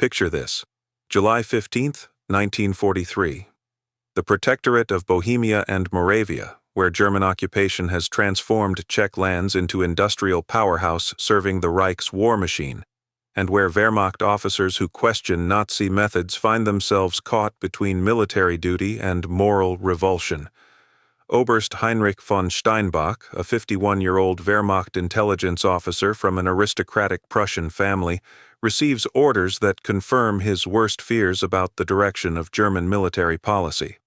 Picture this. July 15, 1943. The Protectorate of Bohemia and Moravia, where German occupation has transformed Czech lands into industrial powerhouse serving the Reich's war machine, and where Wehrmacht officers who question Nazi methods find themselves caught between military duty and moral revulsion. Oberst Heinrich von Steinbach, a 51-year-old Wehrmacht intelligence officer from an aristocratic Prussian family, receives orders that confirm his worst fears about the direction of German military policy.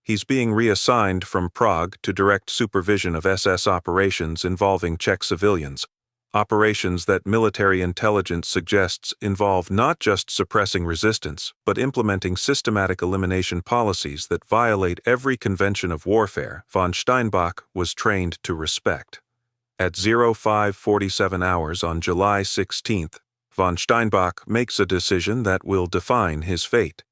He's being reassigned from Prague to direct supervision of SS operations involving Czech civilians, operations that military intelligence suggests involve not just suppressing resistance, but implementing systematic elimination policies that violate every convention of warfare von Steinbach was trained to respect. At 05:47 hours on July 16th, von Steinbach makes a decision that will define his fate.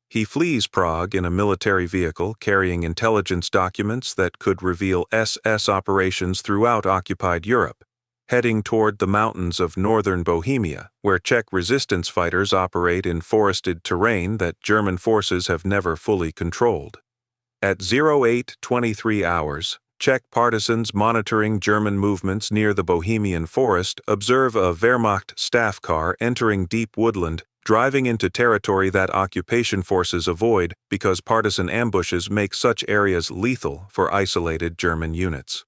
He flees Prague in a military vehicle carrying intelligence documents that could reveal SS operations throughout occupied Europe, heading toward the mountains of northern Bohemia, where Czech resistance fighters operate in forested terrain that German forces have never fully controlled. At 08:23 hours, Czech partisans monitoring German movements near the Bohemian forest observe a Wehrmacht staff car entering deep woodland, driving into territory that occupation forces avoid because partisan ambushes make such areas lethal for isolated German units.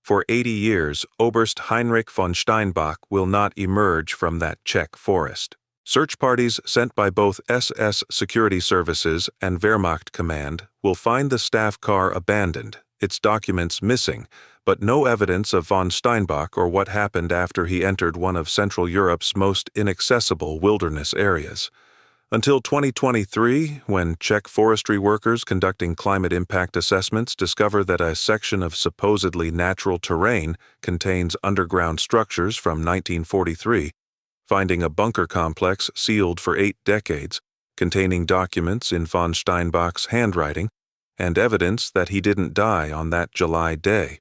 For 80 years, Oberst Heinrich von Steinbach will not emerge from that Czech forest. Search parties sent by both SS security services and Wehrmacht command will find the staff car abandoned, its documents missing, but no evidence of von Steinbach or what happened after he entered one of Central Europe's most inaccessible wilderness areas. Until 2023, when Czech forestry workers conducting climate impact assessments discover that a section of supposedly natural terrain contains underground structures from 1943, finding a bunker complex sealed for 8 decades, containing documents in von Steinbach's handwriting, and evidence that he didn't die on that July day.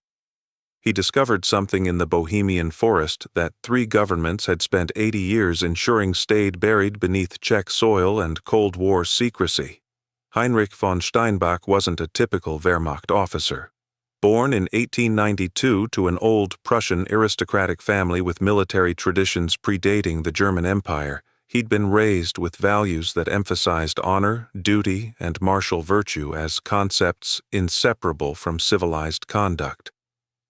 He discovered something in the Bohemian forest that 3 governments had spent 80 years ensuring stayed buried beneath Czech soil and Cold War secrecy. Heinrich von Steinbach wasn't a typical Wehrmacht officer. Born in 1892 to an old Prussian aristocratic family with military traditions predating the German Empire, he'd been raised with values that emphasized honor, duty, and martial virtue as concepts inseparable from civilized conduct.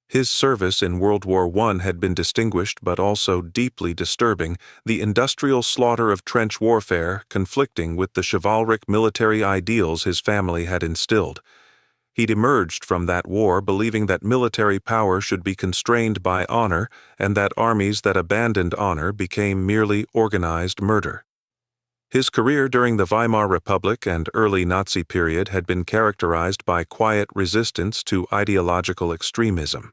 His service in World War I had been distinguished but also deeply disturbing, the industrial slaughter of trench warfare conflicting with the chivalric military ideals his family had instilled. He'd emerged from that war believing that military power should be constrained by honor and that armies that abandoned honor became merely organized murder. His career during the Weimar Republic and early Nazi period had been characterized by quiet resistance to ideological extremism.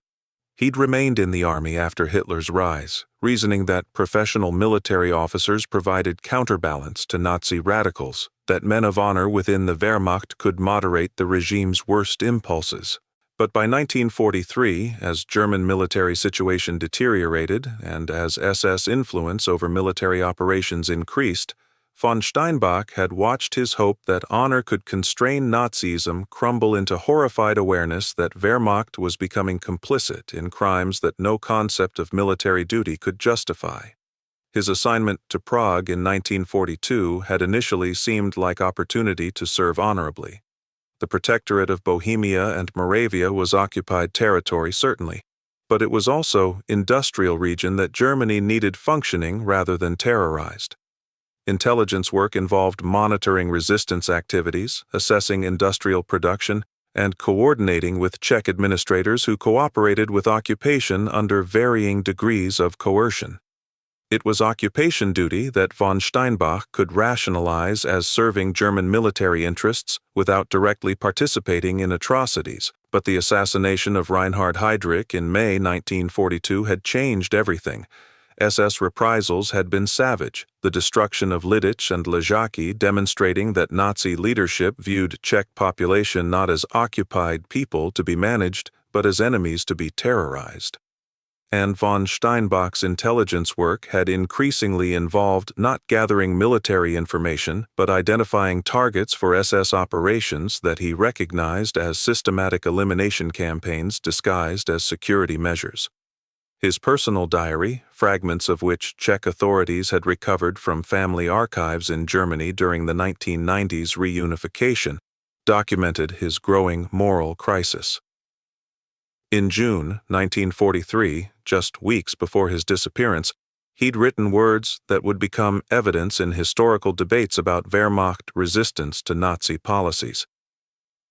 He'd remained in the army after Hitler's rise, reasoning that professional military officers provided counterbalance to Nazi radicals, that men of honor within the Wehrmacht could moderate the regime's worst impulses. But by 1943, as German military situation deteriorated and as SS influence over military operations increased, von Steinbach had watched his hope that honor could constrain Nazism crumble into horrified awareness that Wehrmacht was becoming complicit in crimes that no concept of military duty could justify. His assignment to Prague in 1942 had initially seemed like opportunity to serve honorably. The Protectorate of Bohemia and Moravia was occupied territory, certainly, but it was also industrial region that Germany needed functioning rather than terrorized. Intelligence work involved monitoring resistance activities, assessing industrial production, and coordinating with Czech administrators who cooperated with occupation under varying degrees of coercion. It was occupation duty that von Steinbach could rationalize as serving German military interests without directly participating in atrocities, but the assassination of Reinhard Heydrich in May 1942 had changed everything. SS reprisals had been savage, the destruction of Lidice and Ležáky demonstrating that Nazi leadership viewed Czech population not as occupied people to be managed, but as enemies to be terrorized. and von Steinbach's intelligence work had increasingly involved not gathering military information but identifying targets for SS operations that he recognized as systematic elimination campaigns disguised as security measures. His personal diary, fragments of which Czech authorities had recovered from family archives in Germany during the 1990s reunification, documented his growing moral crisis. In June 1943, just weeks before his disappearance, he'd written words that would become evidence in historical debates about Wehrmacht resistance to Nazi policies.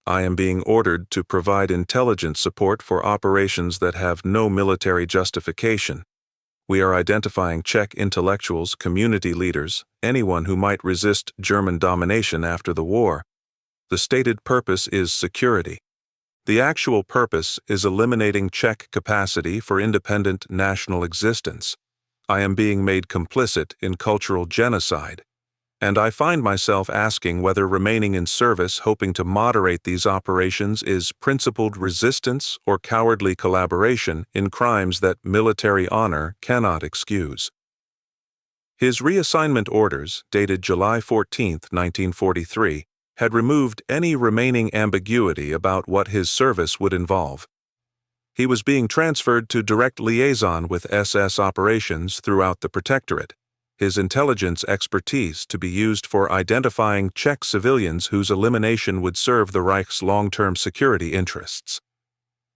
"I am being ordered to provide intelligence support for operations that have no military justification. We are identifying Czech intellectuals, community leaders, anyone who might resist German domination after the war. The stated purpose is security. The actual purpose is eliminating Czech capacity for independent national existence. I am being made complicit in cultural genocide. And I find myself asking whether remaining in service hoping to moderate these operations is principled resistance or cowardly collaboration in crimes that military honor cannot excuse." His reassignment orders, dated July 14, 1943, had removed any remaining ambiguity about what his service would involve. He was being transferred to direct liaison with SS operations throughout the Protectorate, his intelligence expertise to be used for identifying Czech civilians whose elimination would serve the Reich's long-term security interests.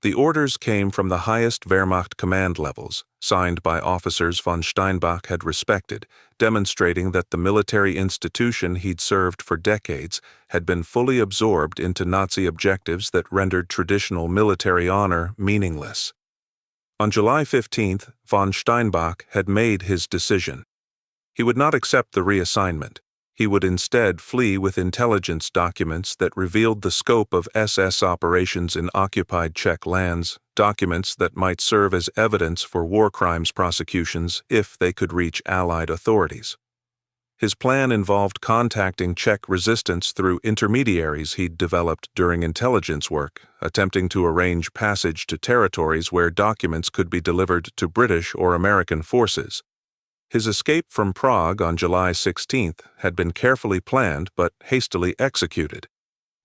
The orders came from the highest Wehrmacht command levels, signed by officers von Steinbach had respected, demonstrating that the military institution he'd served for decades had been fully absorbed into Nazi objectives that rendered traditional military honor meaningless. On July 15th, von Steinbach had made his decision. He would not accept the reassignment. He would instead flee with intelligence documents that revealed the scope of SS operations in occupied Czech lands, documents that might serve as evidence for war crimes prosecutions if they could reach Allied authorities. His plan involved contacting Czech resistance through intermediaries he'd developed during intelligence work, attempting to arrange passage to territories where documents could be delivered to British or American forces. His escape from Prague on July 16th had been carefully planned but hastily executed.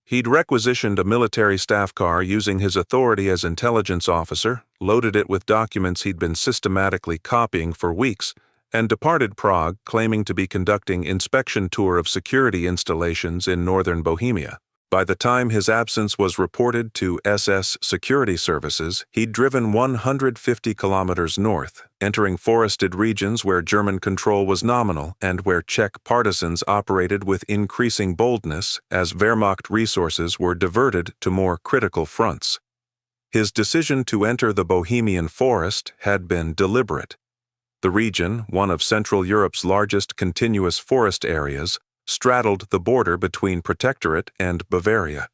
He'd requisitioned a military staff car using his authority as intelligence officer, loaded it with documents he'd been systematically copying for weeks, and departed Prague claiming to be conducting inspection tour of security installations in northern Bohemia. By the time his absence was reported to SS security services, he'd driven 150 kilometers north, entering forested regions where German control was nominal and where Czech partisans operated with increasing boldness as Wehrmacht resources were diverted to more critical fronts. His decision to enter the Bohemian forest had been deliberate. The region, one of Central Europe's largest continuous forest areas, straddled the border between Protectorate and Bavaria.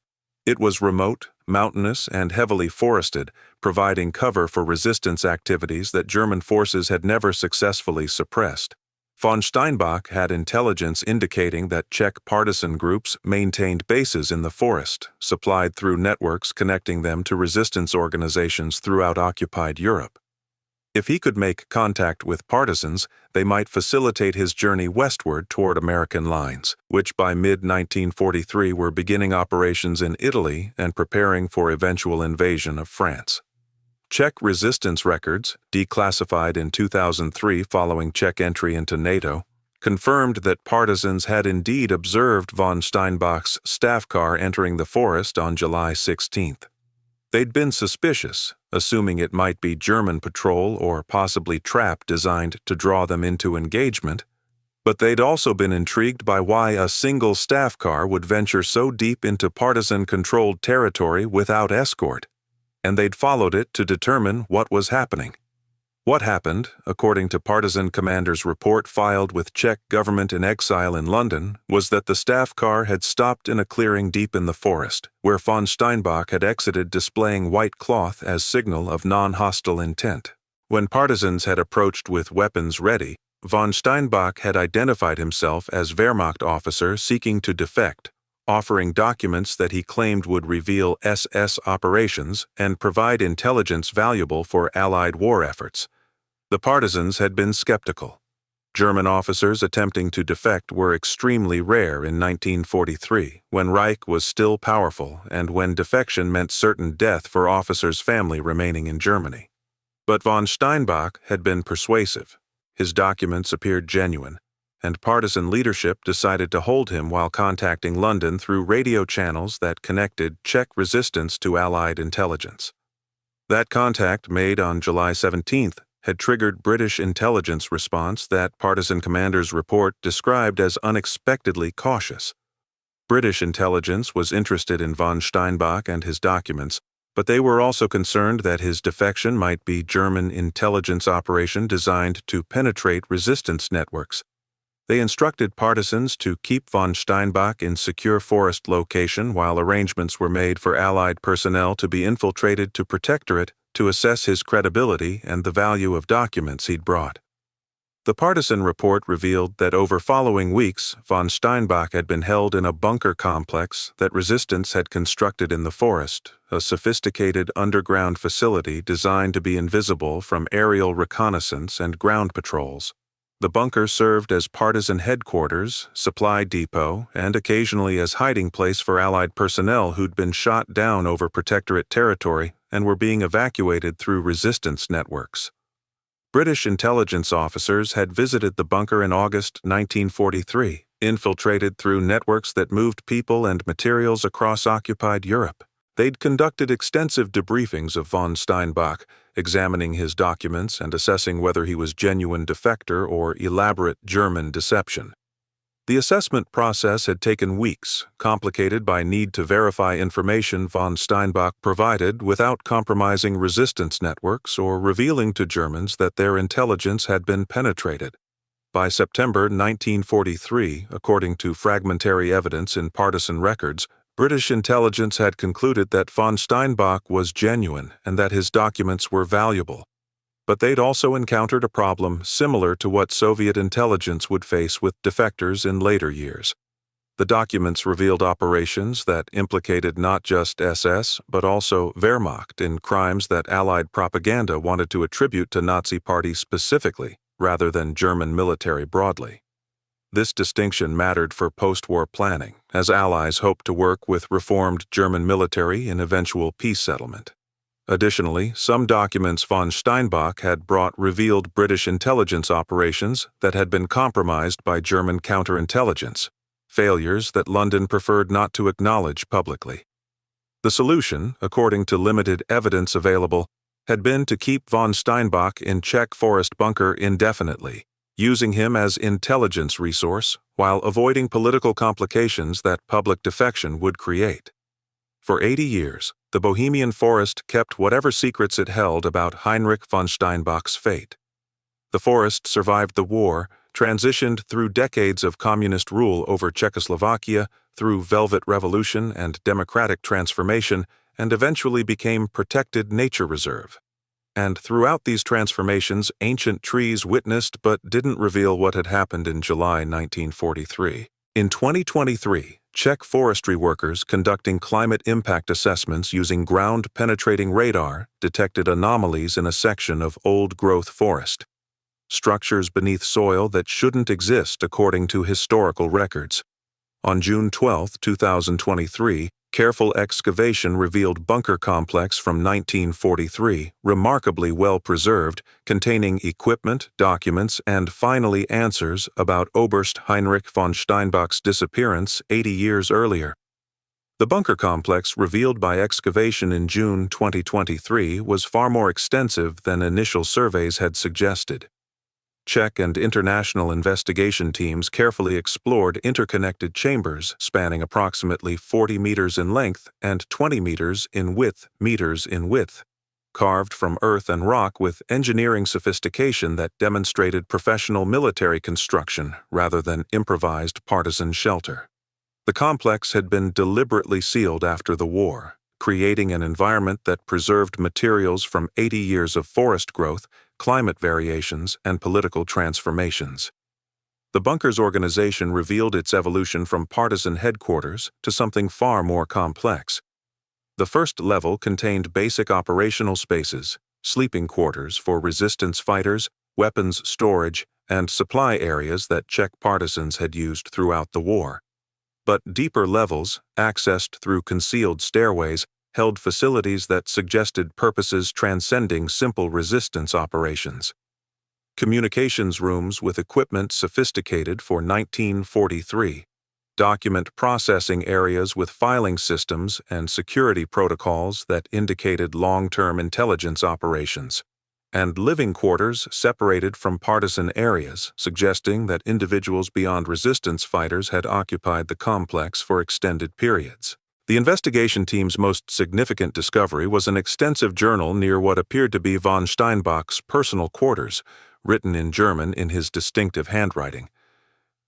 It was remote, mountainous, and heavily forested, providing cover for resistance activities that German forces had never successfully suppressed. Von Steinbach had intelligence indicating that Czech partisan groups maintained bases in the forest, supplied through networks connecting them to resistance organizations throughout occupied Europe. If he could make contact with partisans, they might facilitate his journey westward toward American lines, which by mid-1943 were beginning operations in Italy and preparing for eventual invasion of France. Czech resistance records, declassified in 2003 following Czech entry into NATO, confirmed that partisans had indeed observed von Steinbach's staff car entering the forest on July 16th. They'd been suspicious, assuming it might be German patrol or possibly trap designed to draw them into engagement, but they'd also been intrigued by why a single staff car would venture so deep into partisan-controlled territory without escort, and they'd followed it to determine what was happening. What happened, according to partisan commander's report filed with Czech government in exile in London, was that the staff car had stopped in a clearing deep in the forest, where von Steinbach had exited displaying white cloth as signal of non-hostile intent. When partisans had approached with weapons ready, von Steinbach had identified himself as Wehrmacht officer seeking to defect, offering documents that he claimed would reveal SS operations and provide intelligence valuable for Allied war efforts, The partisans had been skeptical. German officers attempting to defect were extremely rare in 1943, when Reich was still powerful and when defection meant certain death for officers' family remaining in Germany. But von Steinbach had been persuasive. His documents appeared genuine, and partisan leadership decided to hold him while contacting London through radio channels that connected Czech resistance to Allied intelligence. That contact, made on July 17th, had triggered British intelligence response that partisan commanders' report described as unexpectedly cautious. British intelligence was interested in von Steinbach and his documents, but they were also concerned that his defection might be German intelligence operation designed to penetrate resistance networks. They instructed partisans to keep von Steinbach in secure forest location while arrangements were made for Allied personnel to be infiltrated to Protectorate to assess his credibility and the value of documents he'd brought. The partisan report revealed that over following weeks, von Steinbach had been held in a bunker complex that resistance had constructed in the forest, a sophisticated underground facility designed to be invisible from aerial reconnaissance and ground patrols. The bunker served as partisan headquarters, supply depot, and occasionally as hiding place for Allied personnel who'd been shot down over Protectorate territory and were being evacuated through resistance networks. British intelligence officers had visited the bunker in August 1943, infiltrated through networks that moved people and materials across occupied Europe. They'd conducted extensive debriefings of von Steinbach, examining his documents and assessing whether he was genuine defector or elaborate German deception. The assessment process had taken weeks, complicated by need to verify information von Steinbach provided without compromising resistance networks or revealing to Germans that their intelligence had been penetrated. By September 1943, according to fragmentary evidence in partisan records, British intelligence had concluded that von Steinbach was genuine and that his documents were valuable. But they'd also encountered a problem similar to what Soviet intelligence would face with defectors in later years. The documents revealed operations that implicated not just SS, but also Wehrmacht in crimes that Allied propaganda wanted to attribute to Nazi Party specifically, rather than German military broadly. This distinction mattered for post-war planning, as Allies hoped to work with reformed German military in eventual peace settlement. Additionally, some documents von Steinbach had brought revealed British intelligence operations that had been compromised by German counterintelligence, failures that London preferred not to acknowledge publicly. The solution, according to limited evidence available, had been to keep von Steinbach in Czech forest bunker indefinitely, using him as intelligence resource while avoiding political complications that public defection would create. For 80 years, the Bohemian forest kept whatever secrets it held about Heinrich von Steinbach's fate. The forest survived the war, transitioned through decades of communist rule over Czechoslovakia, through Velvet Revolution and democratic transformation, and eventually became protected nature reserve. And throughout these transformations, ancient trees witnessed but didn't reveal what had happened in July 1943. In 2023, Czech forestry workers conducting climate impact assessments using ground-penetrating radar detected anomalies in a section of old-growth forest, structures beneath soil that shouldn't exist according to historical records. On June 12, 2023, careful excavation revealed bunker complex from 1943, remarkably well preserved, containing equipment, documents, and finally answers about Oberst Heinrich von Steinbach's disappearance 80 years earlier. The bunker complex revealed by excavation in June 2023 was far more extensive than initial surveys had suggested. Czech and international investigation teams carefully explored interconnected chambers spanning approximately 40 meters in length and 20 meters in width, carved from earth and rock with engineering sophistication that demonstrated professional military construction rather than improvised partisan shelter. The complex had been deliberately sealed after the war, creating an environment that preserved materials from 80 years of forest growth, climate variations, and political transformations. The bunker's organization revealed its evolution from partisan headquarters to something far more complex. The first level contained basic operational spaces, sleeping quarters for resistance fighters, weapons storage, and supply areas that Czech partisans had used throughout the war. But deeper levels, accessed through concealed stairways, held facilities that suggested purposes transcending simple resistance operations. Communications rooms with equipment sophisticated for 1943, document processing areas with filing systems and security protocols that indicated long-term intelligence operations, and living quarters separated from partisan areas, suggesting that individuals beyond resistance fighters had occupied the complex for extended periods. The investigation team's most significant discovery was an extensive journal near what appeared to be von Steinbach's personal quarters, written in German in his distinctive handwriting.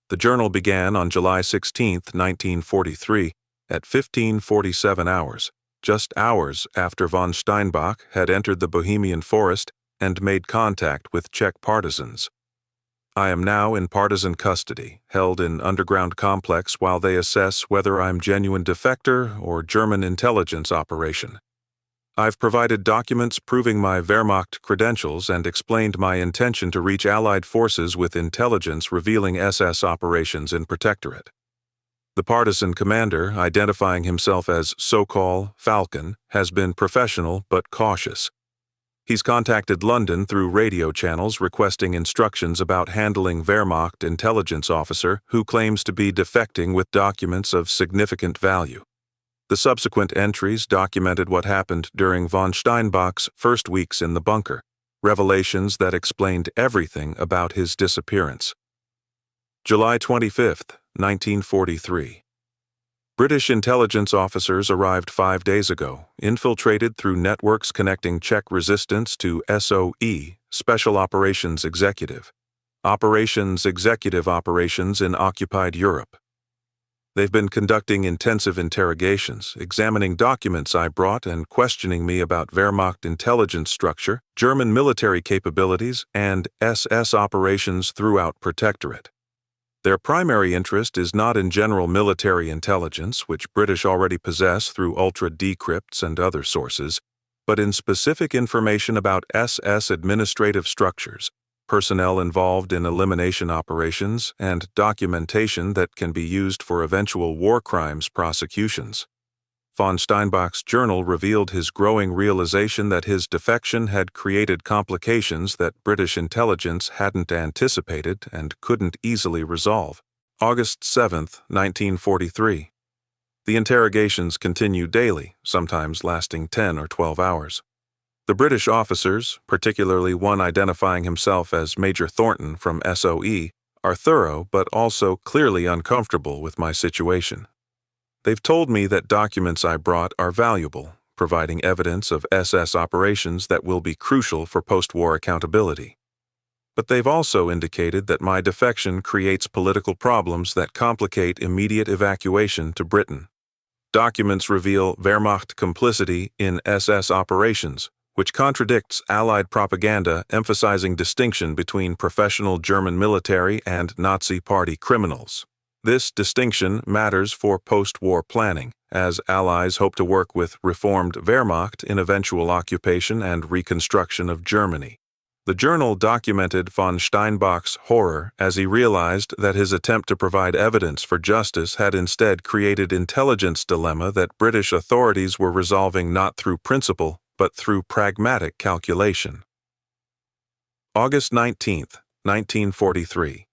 The journal began on July 16, 1943, at 15:47 hours, just hours after von Steinbach had entered the Bohemian forest and made contact with Czech partisans. I am now in partisan custody, held in underground complex while they assess whether I'm genuine defector or German intelligence operation. I've provided documents proving my Wehrmacht credentials and explained my intention to reach Allied forces with intelligence revealing SS operations in Protectorate. The partisan commander, identifying himself as Sokol Falcon, has been professional but cautious. He's contacted London through radio channels requesting instructions about handling Wehrmacht intelligence officer who claims to be defecting with documents of significant value. The subsequent entries documented what happened during von Steinbach's first weeks in the bunker, revelations that explained everything about his disappearance. July 25, 1943. British intelligence officers arrived 5 days ago, infiltrated through networks connecting Czech resistance to SOE, Special Operations Executive, operations in occupied Europe. They've been conducting intensive interrogations, examining documents I brought and questioning me about Wehrmacht intelligence structure, German military capabilities, and SS operations throughout Protectorate. Their primary interest is not in general military intelligence, which British already possess through ultra-decrypts and other sources, but in specific information about SS administrative structures, personnel involved in elimination operations, and documentation that can be used for eventual war crimes prosecutions. Von Steinbach's journal revealed his growing realization that his defection had created complications that British intelligence hadn't anticipated and couldn't easily resolve. August 7, 1943. The interrogations continue daily, sometimes lasting 10 or 12 hours. The British officers, particularly one identifying himself as Major Thornton from SOE, are thorough but also clearly uncomfortable with my situation. They've told me that documents I brought are valuable, providing evidence of SS operations that will be crucial for post-war accountability. But they've also indicated that my defection creates political problems that complicate immediate evacuation to Britain. Documents reveal Wehrmacht complicity in SS operations, which contradicts Allied propaganda emphasizing distinction between professional German military and Nazi Party criminals. This distinction matters for post-war planning, as Allies hope to work with reformed Wehrmacht in eventual occupation and reconstruction of Germany. The journal documented von Steinbach's horror as he realized that his attempt to provide evidence for justice had instead created intelligence dilemma that British authorities were resolving not through principle, but through pragmatic calculation. August 19, 1943.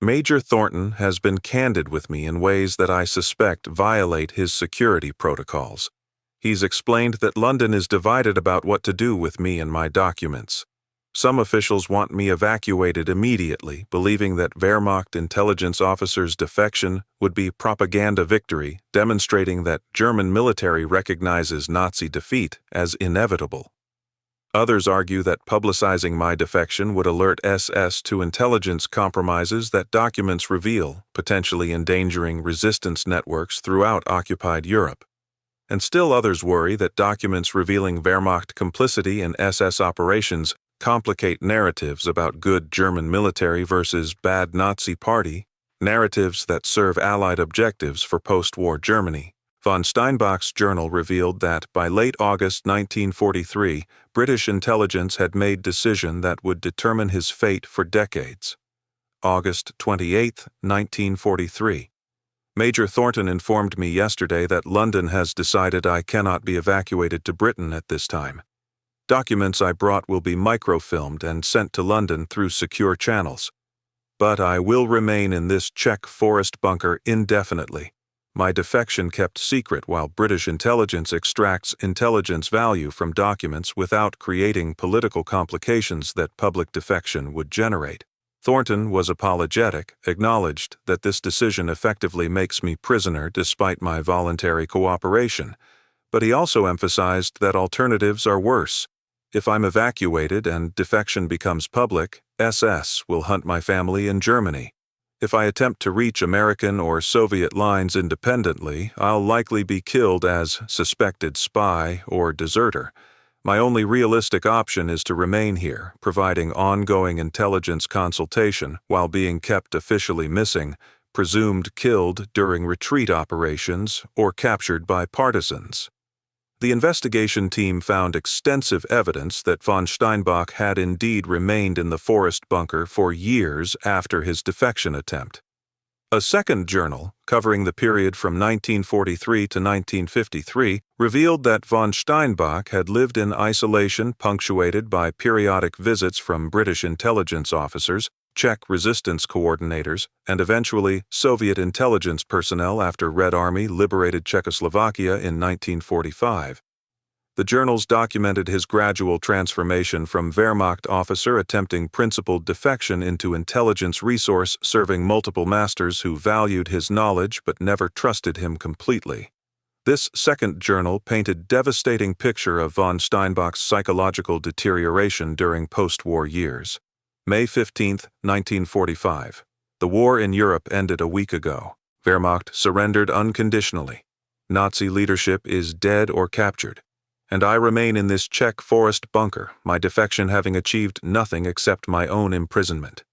Major Thornton has been candid with me in ways that I suspect violate his security protocols. He's explained that London is divided about what to do with me and my documents. Some officials want me evacuated immediately, believing that Wehrmacht intelligence officers' defection would be propaganda victory, demonstrating that German military recognizes Nazi defeat as inevitable. Others argue that publicizing my defection would alert SS to intelligence compromises that documents reveal, potentially endangering resistance networks throughout occupied Europe. And still others worry that documents revealing Wehrmacht complicity in SS operations complicate narratives about good German military versus bad Nazi Party, narratives that serve Allied objectives for post-war Germany. Von Steinbach's journal revealed that by late August 1943, British intelligence had made decision that would determine his fate for decades. August 28, 1943. Major Thornton informed me yesterday that London has decided I cannot be evacuated to Britain at this time. Documents I brought will be microfilmed and sent to London through secure channels. But I will remain in this Czech forest bunker indefinitely. My defection kept secret while British intelligence extracts intelligence value from documents without creating political complications that public defection would generate. Thornton was apologetic, acknowledged that this decision effectively makes me prisoner despite my voluntary cooperation, but he also emphasized that alternatives are worse. If I'm evacuated and defection becomes public, SS will hunt my family in Germany. If I attempt to reach American or Soviet lines independently, I'll likely be killed as suspected spy or deserter. My only realistic option is to remain here, providing ongoing intelligence consultation while being kept officially missing, presumed killed during retreat operations, or captured by partisans. The investigation team found extensive evidence that von Steinbach had indeed remained in the forest bunker for years after his defection attempt. A second journal, covering the period from 1943 to 1953, revealed that von Steinbach had lived in isolation punctuated by periodic visits from British intelligence officers, Czech resistance coordinators, and eventually Soviet intelligence personnel after Red Army liberated Czechoslovakia in 1945. The journals documented his gradual transformation from Wehrmacht officer attempting principled defection into intelligence resource serving multiple masters who valued his knowledge but never trusted him completely. This second journal painted devastating picture of von Steinbach's psychological deterioration during post-war years. May 15, 1945. The war in Europe ended a week ago. Wehrmacht surrendered unconditionally. Nazi leadership is dead or captured. And I remain in this Czech forest bunker, my defection having achieved nothing except my own imprisonment.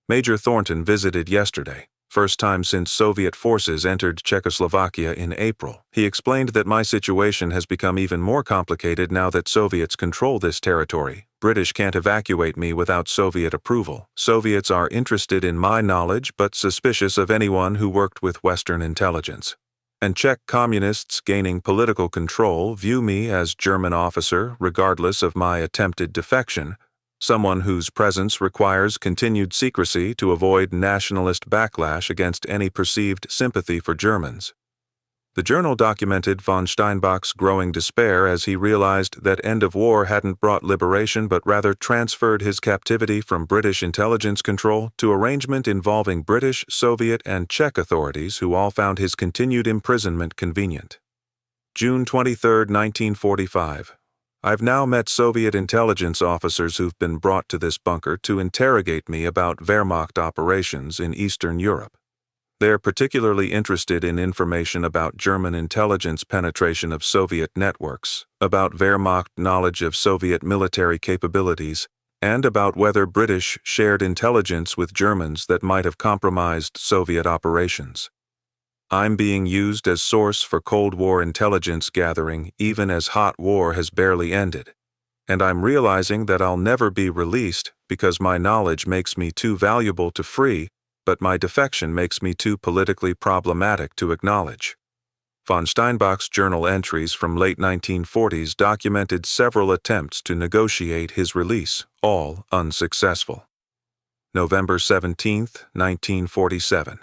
Major Thornton visited yesterday, first time since Soviet forces entered Czechoslovakia in April. He explained that my situation has become even more complicated now that Soviets control this territory. British can't evacuate me without Soviet approval. Soviets are interested in my knowledge but suspicious of anyone who worked with Western intelligence. And Czech communists gaining political control view me as German officer regardless of my attempted defection, someone whose presence requires continued secrecy to avoid nationalist backlash against any perceived sympathy for Germans. The journal documented von Steinbach's growing despair as he realized that end of war hadn't brought liberation but rather transferred his captivity from British intelligence control to arrangement involving British, Soviet, and Czech authorities who all found his continued imprisonment convenient. June 23, 1945. I've now met Soviet intelligence officers who've been brought to this bunker to interrogate me about Wehrmacht operations in Eastern Europe. They're particularly interested in information about German intelligence penetration of Soviet networks, about Wehrmacht knowledge of Soviet military capabilities, and about whether British shared intelligence with Germans that might have compromised Soviet operations. I'm being used as source for Cold War intelligence gathering even as hot war has barely ended. And I'm realizing that I'll never be released because my knowledge makes me too valuable to free, but my defection makes me too politically problematic to acknowledge. Von Steinbach's journal entries from late 1940s documented several attempts to negotiate his release, all unsuccessful. November 17, 1947.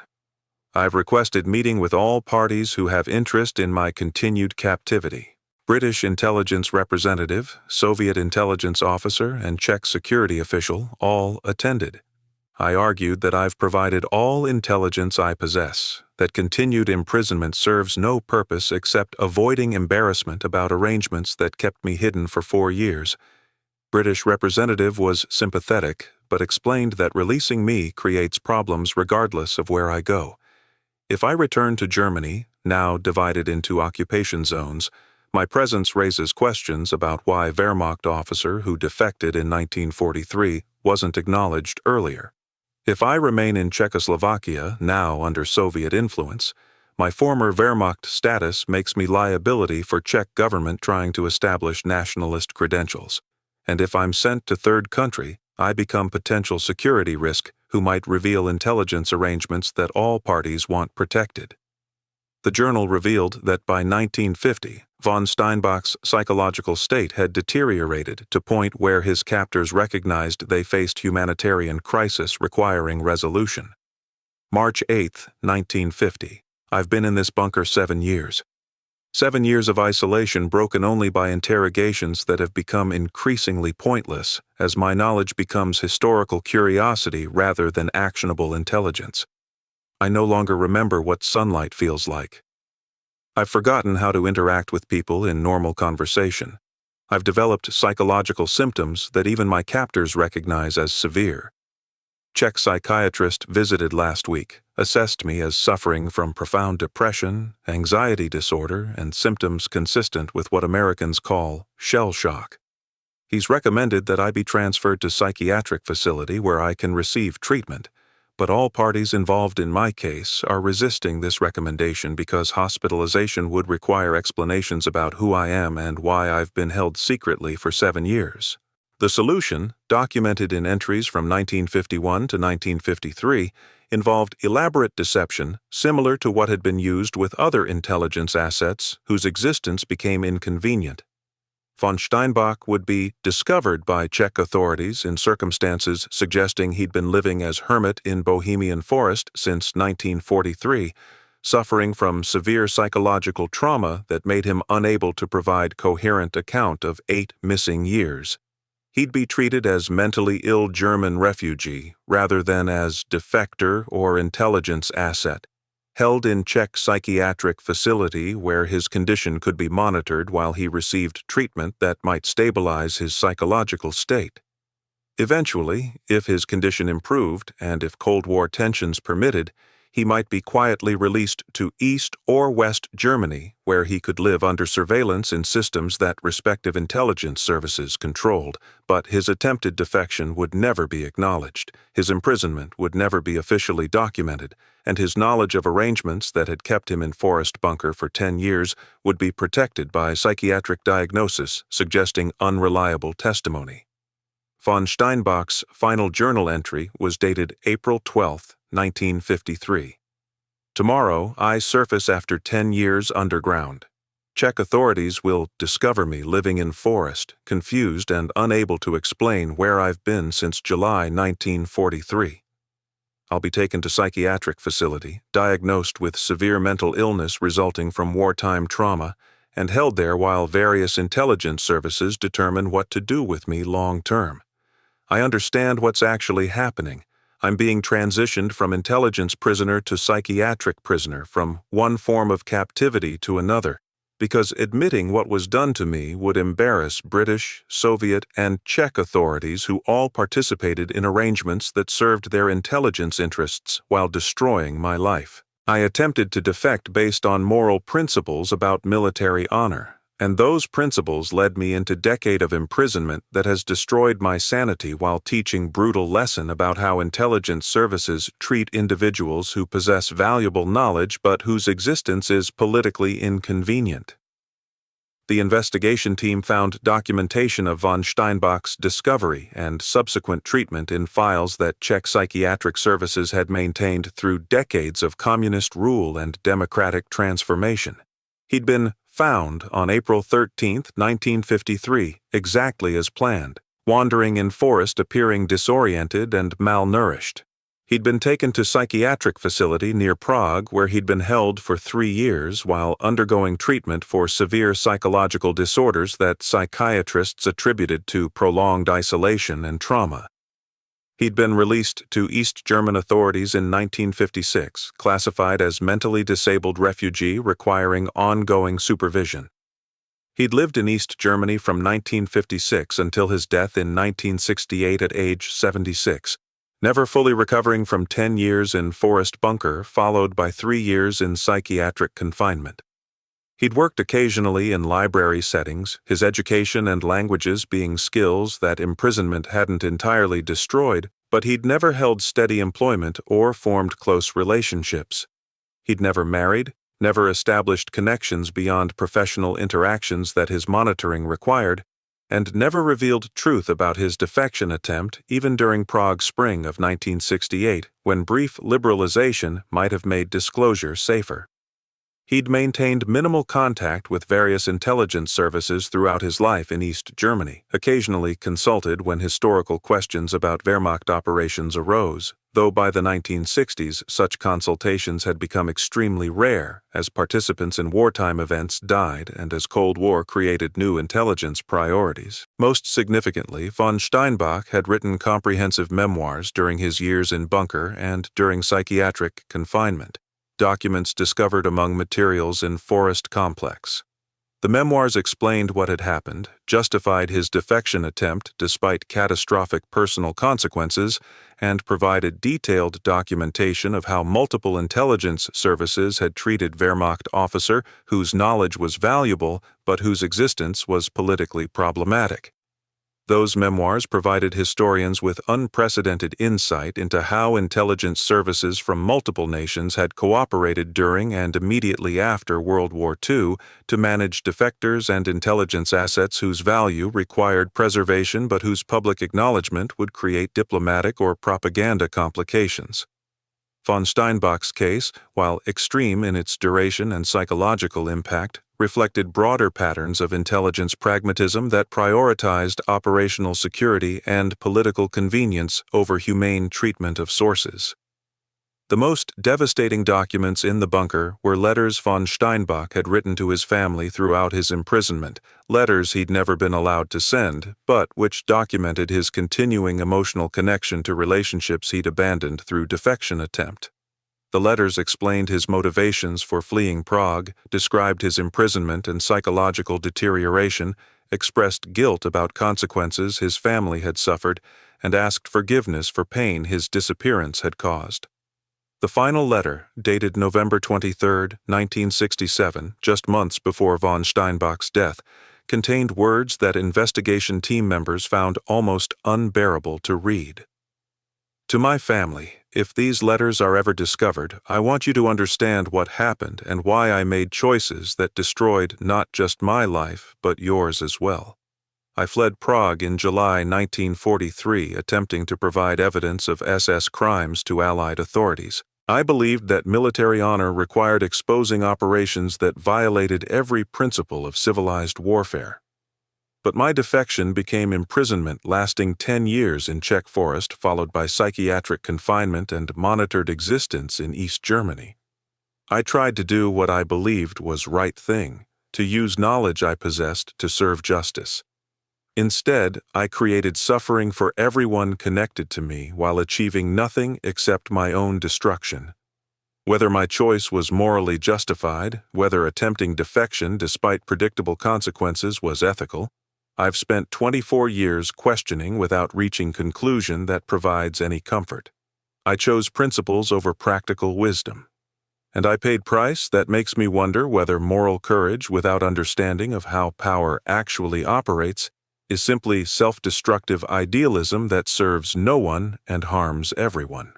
I've requested meeting with all parties who have interest in my continued captivity. British intelligence representative, Soviet intelligence officer, and Czech security official all attended. I argued that I've provided all intelligence I possess, that continued imprisonment serves no purpose except avoiding embarrassment about arrangements that kept me hidden for 4 years. British representative was sympathetic, but explained that releasing me creates problems regardless of where I go. If I return to Germany, now divided into occupation zones, my presence raises questions about why Wehrmacht officer who defected in 1943 wasn't acknowledged earlier. If I remain in Czechoslovakia, now under Soviet influence, my former Wehrmacht status makes me liability for Czech government trying to establish nationalist credentials. and if I'm sent to third country, I become potential security risk who might reveal intelligence arrangements that all parties want protected. The journal revealed that by 1950, von Steinbach's psychological state had deteriorated to point where his captors recognized they faced humanitarian crisis requiring resolution. March 8, 1950. I've been in this bunker 7 years. 7 years of isolation broken only by interrogations that have become increasingly pointless as my knowledge becomes historical curiosity rather than actionable intelligence. I no longer remember what sunlight feels like. I've forgotten how to interact with people in normal conversation. I've developed psychological symptoms that even my captors recognize as severe. Czech psychiatrist visited last week, assessed me as suffering from profound depression, anxiety disorder, and symptoms consistent with what Americans call shell shock. He's recommended that I be transferred to psychiatric facility where I can receive treatment, but all parties involved in my case are resisting this recommendation because hospitalization would require explanations about who I am and why I've been held secretly for 7 years. The solution, documented in entries from 1951 to 1953, involved elaborate deception similar to what had been used with other intelligence assets whose existence became inconvenient. Von Steinbach would be discovered by Czech authorities in circumstances suggesting he'd been living as hermit in Bohemian forest since 1943, suffering from severe psychological trauma that made him unable to provide coherent account of 8 missing years. He'd be treated as mentally ill German refugee rather than as defector or intelligence asset, held in Czech psychiatric facility where his condition could be monitored while he received treatment that might stabilize his psychological state. Eventually, if his condition improved and if Cold War tensions permitted, he might be quietly released to East or West Germany, where he could live under surveillance in systems that respective intelligence services controlled, but his attempted defection would never be acknowledged, his imprisonment would never be officially documented, and his knowledge of arrangements that had kept him in Forest Bunker for 10 years would be protected by psychiatric diagnosis suggesting unreliable testimony. Von Steinbach's final journal entry was dated April 12, 1953. Tomorrow, I surface after 10 years underground. Czech authorities will discover me living in forest, confused and unable to explain where I've been since July 1943. I'll be taken to psychiatric facility, diagnosed with severe mental illness resulting from wartime trauma, and held there while various intelligence services determine what to do with me long term. I understand what's actually happening. I'm being transitioned from intelligence prisoner to psychiatric prisoner, from one form of captivity to another, because admitting what was done to me would embarrass British, Soviet, and Czech authorities who all participated in arrangements that served their intelligence interests while destroying my life. I attempted to defect based on moral principles about military honor, and those principles led me into a decade of imprisonment that has destroyed my sanity while teaching brutal lesson about how intelligence services treat individuals who possess valuable knowledge but whose existence is politically inconvenient. The investigation team found documentation of von Steinbach's discovery and subsequent treatment in files that Czech psychiatric services had maintained through decades of communist rule and democratic transformation. He'd been found on April 13, 1953, exactly as planned, wandering in forest appearing disoriented and malnourished. He'd been taken to psychiatric facility near Prague where he'd been held for 3 years while undergoing treatment for severe psychological disorders that psychiatrists attributed to prolonged isolation and trauma. He'd been released to East German authorities in 1956, classified as mentally disabled refugee requiring ongoing supervision. He'd lived in East Germany from 1956 until his death in 1968 at age 76, never fully recovering from 10 years in Forest Bunker, followed by 3 years in psychiatric confinement. He'd worked occasionally in library settings, his education and languages being skills that imprisonment hadn't entirely destroyed, but he'd never held steady employment or formed close relationships. He'd never married, never established connections beyond professional interactions that his monitoring required, and never revealed truth about his defection attempt even during Prague's spring of 1968, when brief liberalization might have made disclosure safer. He'd maintained minimal contact with various intelligence services throughout his life in East Germany, occasionally consulted when historical questions about Wehrmacht operations arose, though by the 1960s such consultations had become extremely rare as participants in wartime events died and as Cold War created new intelligence priorities. Most significantly, von Steinbach had written comprehensive memoirs during his years in bunker and during psychiatric confinement, documents discovered among materials in Forest Complex. The memoirs explained what had happened, justified his defection attempt despite catastrophic personal consequences, and provided detailed documentation of how multiple intelligence services had treated Wehrmacht officer whose knowledge was valuable but whose existence was politically problematic. Those memoirs provided historians with unprecedented insight into how intelligence services from multiple nations had cooperated during and immediately after World War II to manage defectors and intelligence assets whose value required preservation but whose public acknowledgement would create diplomatic or propaganda complications. Von Steinbach's case, while extreme in its duration and psychological impact, reflected broader patterns of intelligence pragmatism that prioritized operational security and political convenience over humane treatment of sources. The most devastating documents in the bunker were letters von Steinbach had written to his family throughout his imprisonment, letters he'd never been allowed to send, but which documented his continuing emotional connection to relationships he'd abandoned through defection attempt. The letters explained his motivations for fleeing Prague, described his imprisonment and psychological deterioration, expressed guilt about consequences his family had suffered, and asked forgiveness for pain his disappearance had caused. The final letter, dated November 23, 1967, just months before von Steinbach's death, contained words that investigation team members found almost unbearable to read. To my family, if these letters are ever discovered, I want you to understand what happened and why I made choices that destroyed not just my life, but yours as well. I fled Prague in July 1943, attempting to provide evidence of SS crimes to Allied authorities. I believed that military honor required exposing operations that violated every principle of civilized warfare. But my defection became imprisonment lasting 10 years in Czech Forest, followed by psychiatric confinement and monitored existence in East Germany. I tried to do what I believed was right thing, to use knowledge I possessed to serve justice. Instead, I created suffering for everyone connected to me while achieving nothing except my own destruction. Whether my choice was morally justified, whether attempting defection despite predictable consequences was ethical, I've spent 24 years questioning without reaching conclusion that provides any comfort. I chose principles over practical wisdom. And I paid price that makes me wonder whether moral courage without understanding of how power actually operates is simply self-destructive idealism that serves no one and harms everyone.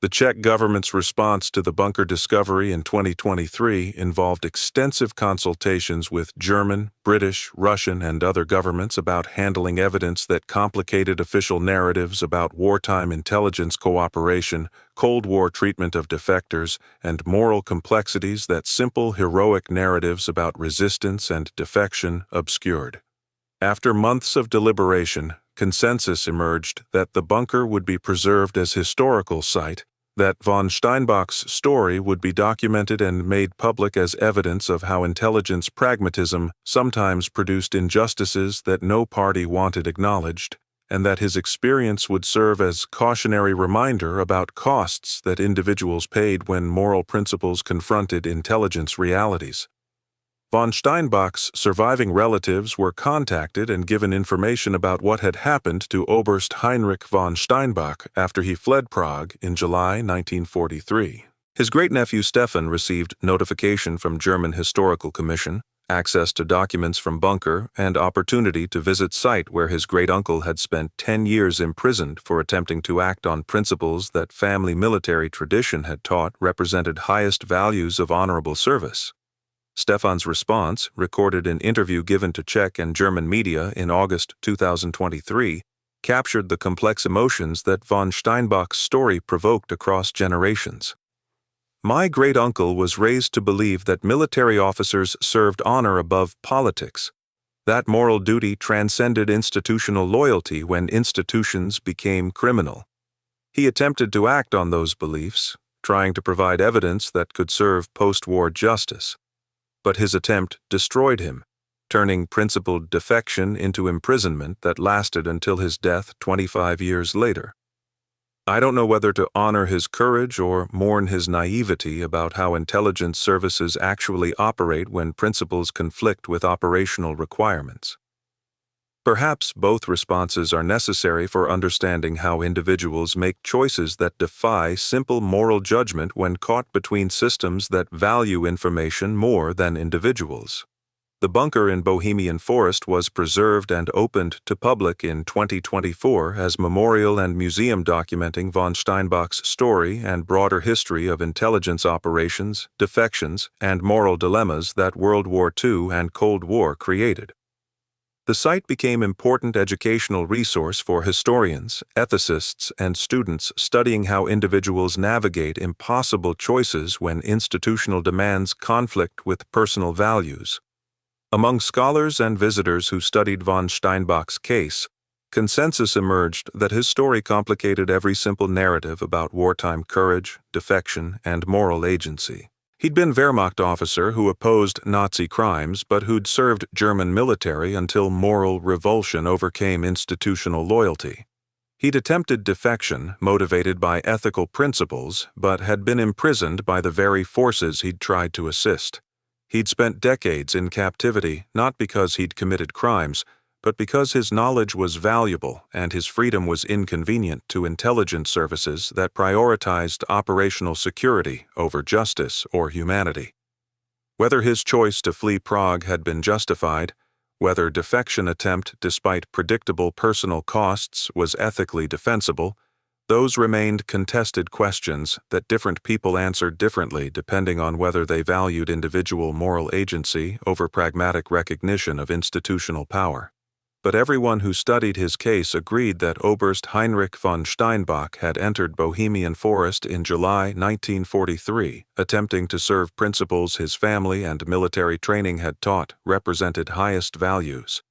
The Czech government's response to the bunker discovery in 2023 involved extensive consultations with German, British, Russian, and other governments about handling evidence that complicated official narratives about wartime intelligence cooperation, Cold War treatment of defectors, and moral complexities that simple heroic narratives about resistance and defection obscured. After months of deliberation, consensus emerged that the bunker would be preserved as historical site, that von Steinbach's story would be documented and made public as evidence of how intelligence pragmatism sometimes produced injustices that no party wanted acknowledged, and that his experience would serve as cautionary reminder about costs that individuals paid when moral principles confronted intelligence realities. Von Steinbach's surviving relatives were contacted and given information about what had happened to Oberst Heinrich von Steinbach after he fled Prague in July 1943. His great-nephew Stefan received notification from German Historical Commission, access to documents from bunker, and opportunity to visit site where his great-uncle had spent 10 years imprisoned for attempting to act on principles that family military tradition had taught represented highest values of honorable service. Stefan's response, recorded in interview given to Czech and German media in August 2023, captured the complex emotions that von Steinbach's story provoked across generations. "My great-uncle was raised to believe that military officers served honor above politics. That moral duty transcended institutional loyalty when institutions became criminal. He attempted to act on those beliefs, trying to provide evidence that could serve post-war justice. But his attempt destroyed him, turning principled defection into imprisonment that lasted until his death 25 years later. I don't know whether to honor his courage or mourn his naivety about how intelligence services actually operate when principles conflict with operational requirements. Perhaps both responses are necessary for understanding how individuals make choices that defy simple moral judgment when caught between systems that value information more than individuals. The bunker in Bohemian Forest was preserved and opened to public in 2024 as memorial and museum documenting von Steinbach's story and broader history of intelligence operations, defections, and moral dilemmas that World War II and Cold War created. The site became an important educational resource for historians, ethicists, and students studying how individuals navigate impossible choices when institutional demands conflict with personal values. Among scholars and visitors who studied von Steinbach's case, consensus emerged that his story complicated every simple narrative about wartime courage, defection, and moral agency. He'd been Wehrmacht officer who opposed Nazi crimes but who'd served German military until moral revulsion overcame institutional loyalty. He'd attempted defection, motivated by ethical principles, but had been imprisoned by the very forces he'd tried to assist. He'd spent decades in captivity not because he'd committed crimes, but because his knowledge was valuable and his freedom was inconvenient to intelligence services that prioritized operational security over justice or humanity. Whether his choice to flee Prague had been justified, whether defection attempt despite predictable personal costs was ethically defensible, those remained contested questions that different people answered differently depending on whether they valued individual moral agency over pragmatic recognition of institutional power. But everyone who studied his case agreed that Oberst Heinrich von Steinbach had entered Bohemian Forest in July 1943, attempting to serve principles his family and military training had taught represented highest values.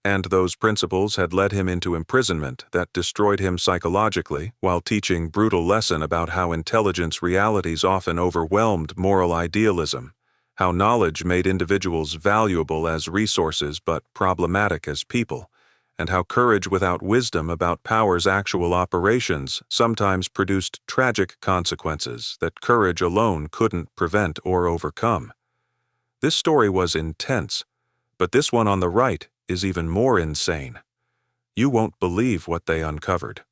And those principles had led him into imprisonment that destroyed him psychologically while teaching brutal lesson about how intelligence realities often overwhelmed moral idealism, how knowledge made individuals valuable as resources but problematic as people, and how courage without wisdom about power's actual operations sometimes produced tragic consequences that courage alone couldn't prevent or overcome. This story was intense, but this one on the right is even more insane. You won't believe what they uncovered.